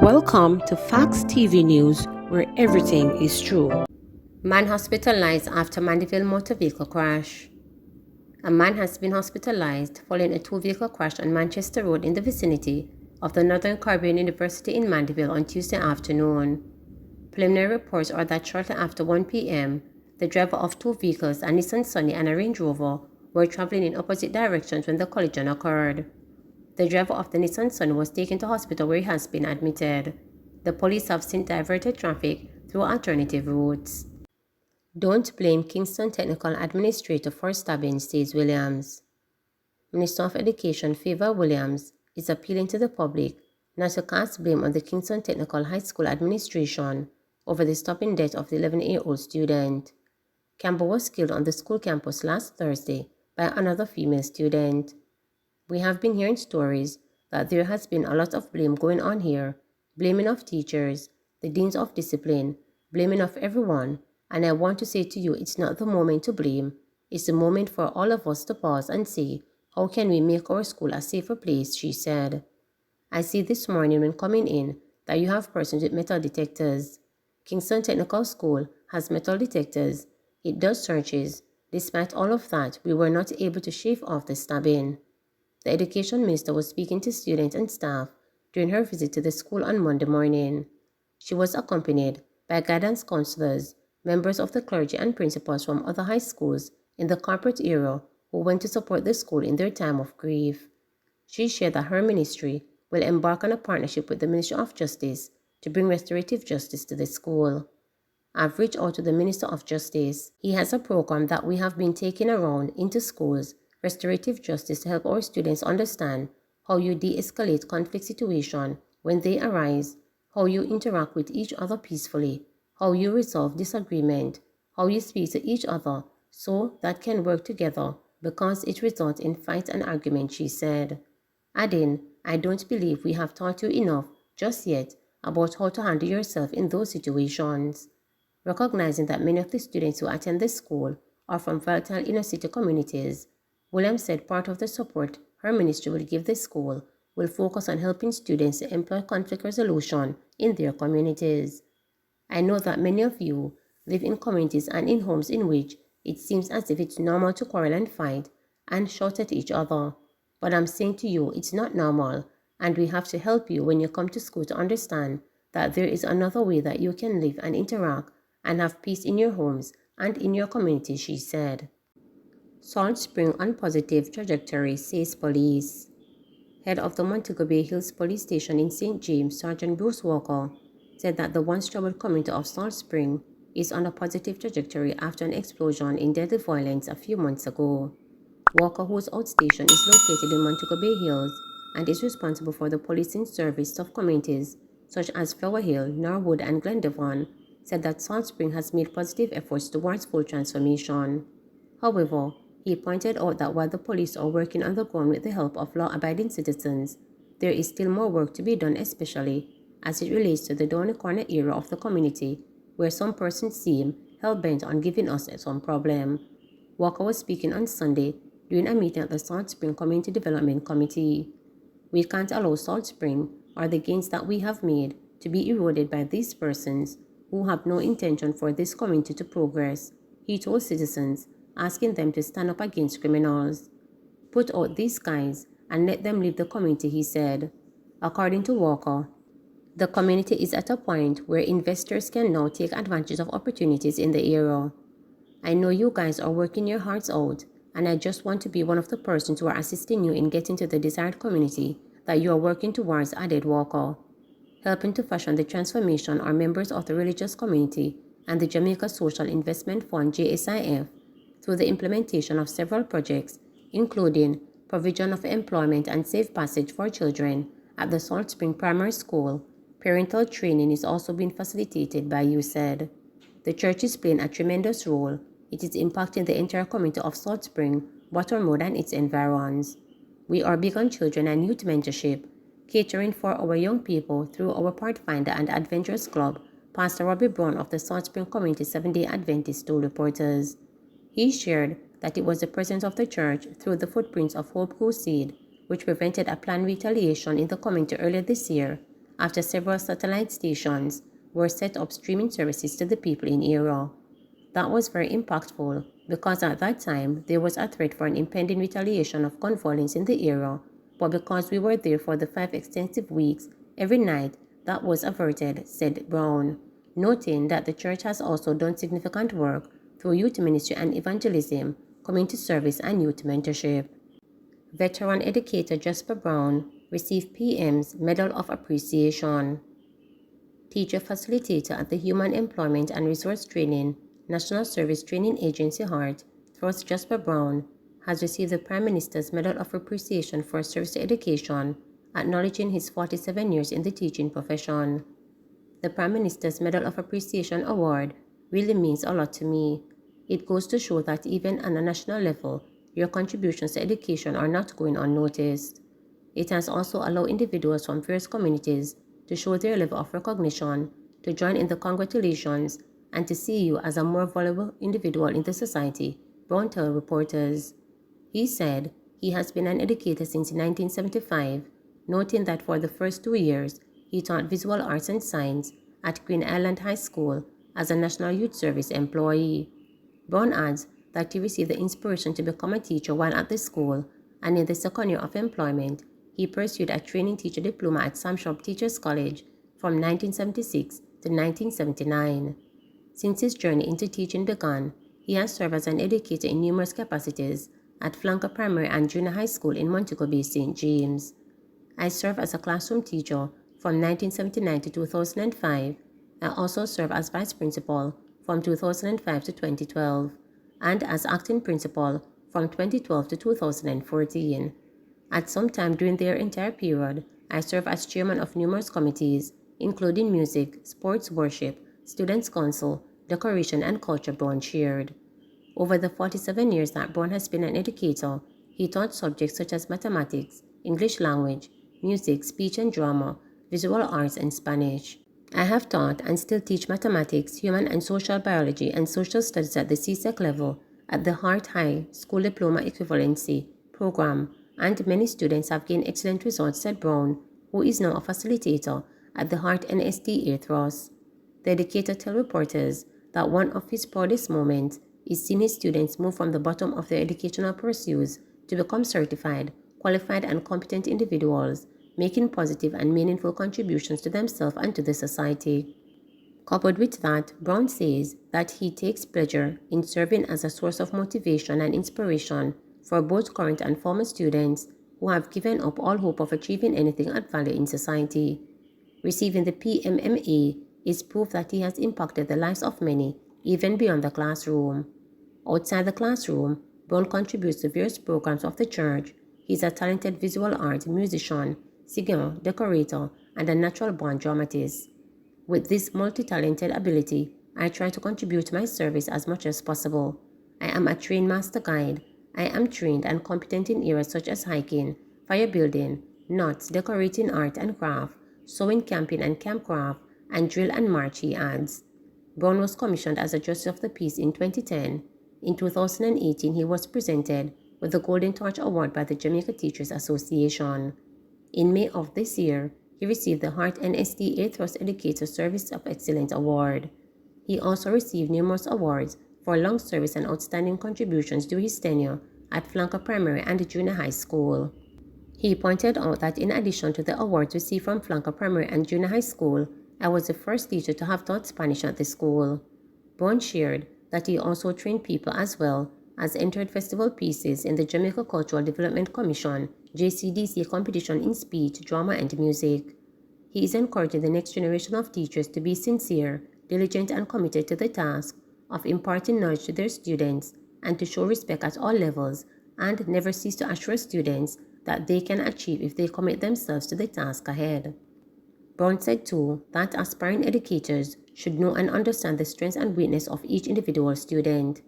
Welcome to Facts TV News, where everything is true. Man hospitalized after Mandeville motor vehicle crash. A man has been hospitalized following a two-vehicle crash on Manchester Road in the vicinity of the Northern Caribbean University in Mandeville on Tuesday afternoon. Preliminary reports are that shortly after 1 p.m., the driver of two vehicles, a Nissan Sunny and a Range Rover, were traveling in opposite directions when the collision occurred. The driver of the Nissan Sunny was taken to hospital where he has been admitted. The police have since diverted traffic through alternative routes. Don't blame Kingston Technical Administrator for stabbing, says Williams. Minister of Education Favor Williams is appealing to the public not to cast blame on the Kingston Technical High School administration over the stopping death of the 11-year-old student. Campbell was killed on the school campus last Thursday by another female student. We have been hearing stories that there has been a lot of blame going on here, blaming of teachers, the deans of discipline, blaming of everyone, and I want to say to you it's not the moment to blame, it's the moment for all of us to pause and say, how can we make our school a safer place, she said. I see this morning when coming in that you have persons with metal detectors. Kingston Technical School has metal detectors. It does searches. Despite all of that, we were not able to shave off the stabbing. The Education Minister was speaking to students and staff during her visit to the school on Monday morning. She was accompanied by guidance counselors, members of the clergy and principals from other high schools in the corporate area who went to support the school in their time of grief. She shared that her ministry will embark on a partnership with the Ministry of Justice to bring restorative justice to the school. I've reached out to the Minister of Justice. He has a program that we have been taking around into schools, restorative justice, to help our students understand how you de-escalate conflict situations when they arise, how you interact with each other peacefully, how you resolve disagreement, how you speak to each other so that can work together because it results in fight and argument, she said. Adding, I don't believe we have taught you enough just yet about how to handle yourself in those situations. Recognizing that many of the students who attend this school are from volatile inner-city communities, Williams said part of the support her ministry will give the school will focus on helping students to employ conflict resolution in their communities. I know that many of you live in communities and in homes in which it seems as if it's normal to quarrel and fight and shout at each other. But I'm saying to you, it's not normal, and we have to help you when you come to school to understand that there is another way that you can live and interact and have peace in your homes and in your community, she said. Salt Spring on positive trajectory, says police. Head of the Montego Bay Hills Police Station in St. James, Sergeant Bruce Walker, said that the once troubled community of Salt Spring is on a positive trajectory after an explosion in deadly violence a few months ago. Walker, whose outstation is located in Montego Bay Hills and is responsible for the policing service of communities such as Flower Hill, Norwood, and Glendevon, said that Salt Spring has made positive efforts towards full transformation. However, he pointed out that while the police are working on the ground with the help of law-abiding citizens, there is still more work to be done, especially as it relates to the Downey Corner area of the community, where some persons seem hell-bent on giving us some problem. Walker was speaking on Sunday during a meeting at the Salt Spring Community Development Committee. We can't allow Salt Spring or the gains that we have made to be eroded by these persons who have no intention for this community to progress, he told citizens, asking them to stand up against criminals. Put out these guys and let them leave the community, he said. According to Walker, the community is at a point where investors can now take advantage of opportunities in the area. I know you guys are working your hearts out, and I just want to be one of the persons who are assisting you in getting to the desired community that you are working towards, added Walker. Helping to fashion the transformation are members of the religious community and the Jamaica Social Investment Fund JSIF through the implementation of several projects, including provision of employment and safe passage for children at the Salt Spring Primary School. Parental training is also being facilitated by USAID. The church is playing a tremendous role. It is impacting the entire community of Salt Spring, Buttermore, and its environs. We are big on children and youth mentorship, catering for our young people through our Pathfinder and Adventures Club, Pastor Robbie Brown of the Salt Spring Community Seventh-day Adventist told reporters. He shared that it was the presence of the church through the Footprints of Hope crusade which prevented a planned retaliation in the community earlier this year after several satellite stations were set up streaming services to the people in area. That was very impactful because at that time there was a threat for an impending retaliation of gun violence in the area, but because we were there for the 5 extensive weeks, every night that was averted, said Brown, noting that the church has also done significant work through youth ministry and evangelism, community service, and youth mentorship. Veteran educator Jasper Brown received PM's Medal of Appreciation. Teacher facilitator at the Human Employment and Resource Training National Service Training Agency HART, Thrust Jasper Brown, has received the Prime Minister's Medal of Appreciation for service to education, acknowledging his 47 years in the teaching profession. The Prime Minister's Medal of Appreciation award really means a lot to me. It goes to show that even on a national level, your contributions to education are not going unnoticed. It has also allowed individuals from various communities to show their level of recognition, to join in the congratulations, and to see you as a more valuable individual in the society, Brown told reporters. He said he has been an educator since 1975, noting that for the first 2 years, he taught visual arts and science at Green Island High School as a National Youth Service employee. Brown adds that he received the inspiration to become a teacher while at the school, and in the second year of employment, he pursued a training teacher diploma at Sam Shaw Teachers College from 1976 to 1979. Since his journey into teaching began, he has served as an educator in numerous capacities at Flanker Primary and Junior High School in Montego Bay, St. James. I served as a classroom teacher from 1979 to 2005. I also served as vice principal from 2005 to 2012, and as acting principal from 2012 to 2014. At some time during their entire period, I served as chairman of numerous committees, including music, sports worship, Students' Council, Decoration, and Culture Brown chaired. Over the 47 years that Brown has been an educator, he taught subjects such as mathematics, English language, music, speech and drama, visual arts, and Spanish. I have taught and still teach mathematics, human and social biology, and social studies at the CSEC level at the Hart High School Diploma Equivalency program, and many students have gained excellent results, said Brown, who is now a facilitator at the Hart NSTA Thrust. The educator tells reporters that one of his proudest moments is seeing his students move from the bottom of their educational pursuits to become certified, qualified, and competent individuals, making positive and meaningful contributions to themselves and to the society. Coupled with that, Brown says that he takes pleasure in serving as a source of motivation and inspiration for both current and former students who have given up all hope of achieving anything of value in society. Receiving the PMMA is proof that he has impacted the lives of many, even beyond the classroom. Outside the classroom, Brown contributes to various programs of the church. He is a talented visual art musician, singer, decorator, and a natural-born dramatist. With this multi-talented ability, I try to contribute to my service as much as possible. I am a trained master guide. I am trained and competent in areas such as hiking, fire building, knots, decorating art and craft, sewing, camping and campcraft, and drill and march, he adds. Brown was commissioned as a Justice of the Peace in 2010. In 2018, he was presented with the Golden Torch Award by the Jamaica Teachers Association. In May of this year, he received the Hart NSTA Thrust Educator Service of Excellence Award. He also received numerous awards for long service and outstanding contributions during his tenure at Flanker Primary and Junior High School. He pointed out that in addition to the awards received from Flanker Primary and Junior High School, I was the first teacher to have taught Spanish at the school. Brown shared that he also trained people as well as entered festival pieces in the Jamaica Cultural Development Commission JCDC competition in speech, drama, and music. He is encouraging the next generation of teachers to be sincere, diligent, and committed to the task of imparting knowledge to their students and to show respect at all levels, and never cease to assure students that they can achieve if they commit themselves to the task ahead. Brown said too that aspiring educators should know and understand the strengths and weaknesses of each individual student.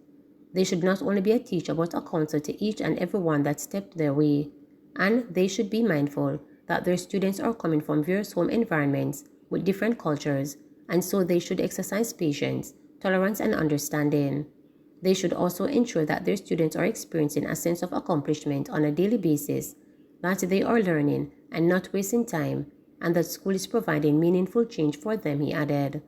They should not only be a teacher but a counselor to each and every one that stepped their way, and they should be mindful that their students are coming from various home environments with different cultures, and so they should exercise patience, tolerance, and understanding. They should also ensure that their students are experiencing a sense of accomplishment on a daily basis, that they are learning and not wasting time, and that school is providing meaningful change for them, he added.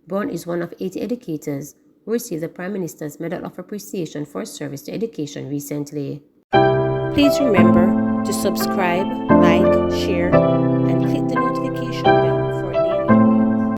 Brown is one of 80 educators who received the Prime Minister's Medal of Appreciation for service to education recently. Please remember to subscribe, like, share, and click the notification bell.